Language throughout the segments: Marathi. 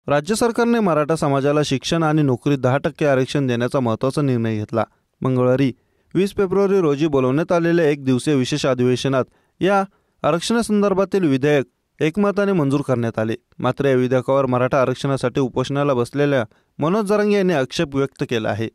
राज्य सरकारने मराठा समाजाला शिक्षण आणि नोकरीत 10% आरक्षण देण्याचा महत्त्वाचा निर्णय घेतला। मंगळवारी 20 फेब्रुवारी रोजी बोलवण्यात आलेल्या एक दिवसीय विशेष अधिवेशनात या आरक्षणासंदर्भातील विधेयक एकमताने मंजूर करण्यात आले। मात्र या विधेयकावर मराठा आरक्षणासाठी उपोषणाला बसलेल्या मनोज जरांगे यांनी आक्षेप व्यक्त केला आहे।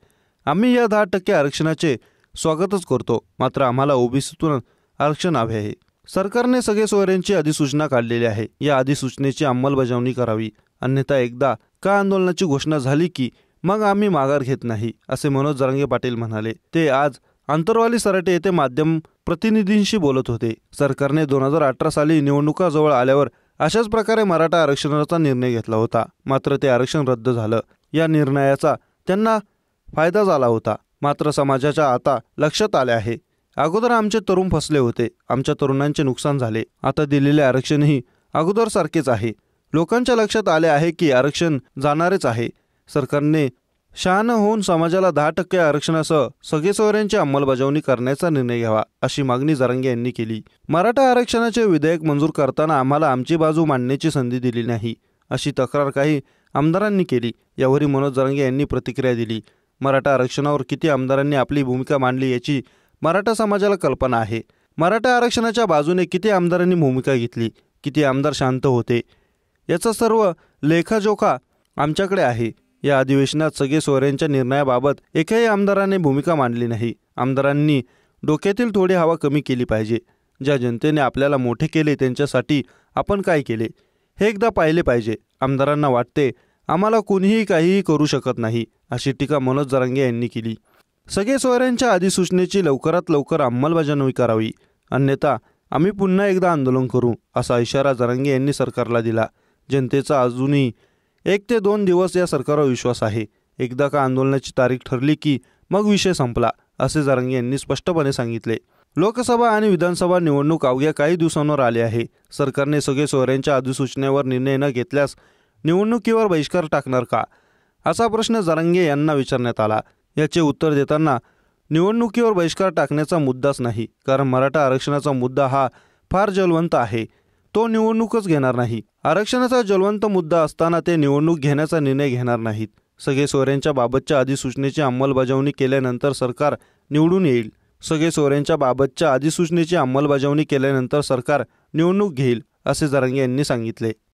आम्ही या 10% आरक्षणाचे स्वागतच करतो, मात्र आम्हाला ओबीसीतून आरक्षण हवे आहे। सरकारने सगळे सोयऱ्यांची अधिसूचना काढलेली आहे, या अधिसूचनेची अंमलबजावणी करावी, अन्यथा एकदा का आंदोलनाची घोषणा झाली की मग आम्ही माघार घेत नाही, असे मनोज जरांगे पाटील म्हणाले। ते आज आंतरवाली सराटे येथे माध्यम प्रतिनिधींशी बोलत होते। सरकारने 2018 साली निवडणुका जवळ आल्यावर अशाच प्रकारे मराठा आरक्षणाचा निर्णय घेतला होता, मात्र ते आरक्षण रद्द झालं। या निर्णयाचा त्यांना फायदा झाला होता, मात्र समाजाच्या आता लक्षात आले आहे। अगोदर आमचे तरुण फसले होते, आमच्या तरुणांचे नुकसान झाले। आता दिलेले आरक्षणही अगोदर सारखेच आहे। लोकांच्या लक्षात आले आहे की आरक्षण जाणारच आहे। सरकारने शहाणं होऊन समाजाला 10% आरक्षणासह सगळे सोयऱ्यांची अंमलबजावणी करण्याचा निर्णय घ्यावा, अशी मागणी जरांगे यांनी केली। मराठा आरक्षणाचे विधेयक मंजूर करताना आम्हाला आमची बाजू मांडण्याची संधी दिली नाही, अशी तक्रार काही आमदारांनी केली। यावरही मनोज जरांगे यांनी प्रतिक्रिया दिली। मराठा आरक्षणावर किती आमदारांनी आपली भूमिका मांडली याची मराठा समाजाला कल्पना आहे। मराठा आरक्षणाच्या बाजूने किती आमदारांनी भूमिका घेतली, किती आमदार शांत होते, याचा सर्व लेखाजोखा आमच्याकडे आहे। या अधिवेशनात सगळे सोयऱ्यांच्या निर्णयाबाबत एकही आमदाराने भूमिका मांडली नाही। आमदारांनी डोक्यातील थोडी हवा कमी केली पाहिजे। ज्या जनतेने आपल्याला मोठे केले त्यांच्यासाठी आपण काय केले हे एकदा पाहिले पाहिजे। आमदारांना वाटते आम्हाला कोणीही काहीही करू शकत नाही, अशी टीका मनोज जरांगे यांनी केली। सगळे सोयऱ्यांच्या अधिसूचनेची लवकरात लवकर अंमलबजावणी करावी, अन्यथा आम्ही पुन्हा एकदा आंदोलन करू, असा इशारा जरांगे यांनी सरकारला दिला। जनतेचा अजूनही 1 ते 2 दिवस या सरकारवर विश्वास आहे। एकदा का आंदोलनाची तारीख ठरली की मग विषय संपला, असे जरांगे यांनी स्पष्टपणे सांगितले। लोकसभा आणि विधानसभा निवडणूक अवघ्या काही दिवसांवर आली आहे। सरकारने सगळे सोयऱ्यांच्या अधिसूचनेवर निर्णय न घेतल्यास निवडणुकीवर बहिष्कार टाकणार का, असा प्रश्न जरांगे यांना विचारण्यात आला। याचे उत्तर देताना निवडणुकीवर बहिष्कार टाकण्याचा मुद्दाच नाही, कारण मराठा आरक्षणाचा मुद्दा हा फार ज्वलंत आहे, तो निवडणूकच घेणार नाही। आरक्षणाचा ज्वलंत मुद्दा असताना ते निवडणूक घेण्याचा निर्णय घेणार नाहीत। सगळे सोयऱ्यांच्या बाबतच्या अधिसूचनेची अंमलबजावणी केल्यानंतर सरकार निवडून येईल। सगळे सोयऱ्यांच्या बाबतच्या अधिसूचनेची अंमलबजावणी केल्यानंतर सरकार निवडणूक घेईल, असे जरांगे यांनी सांगितले।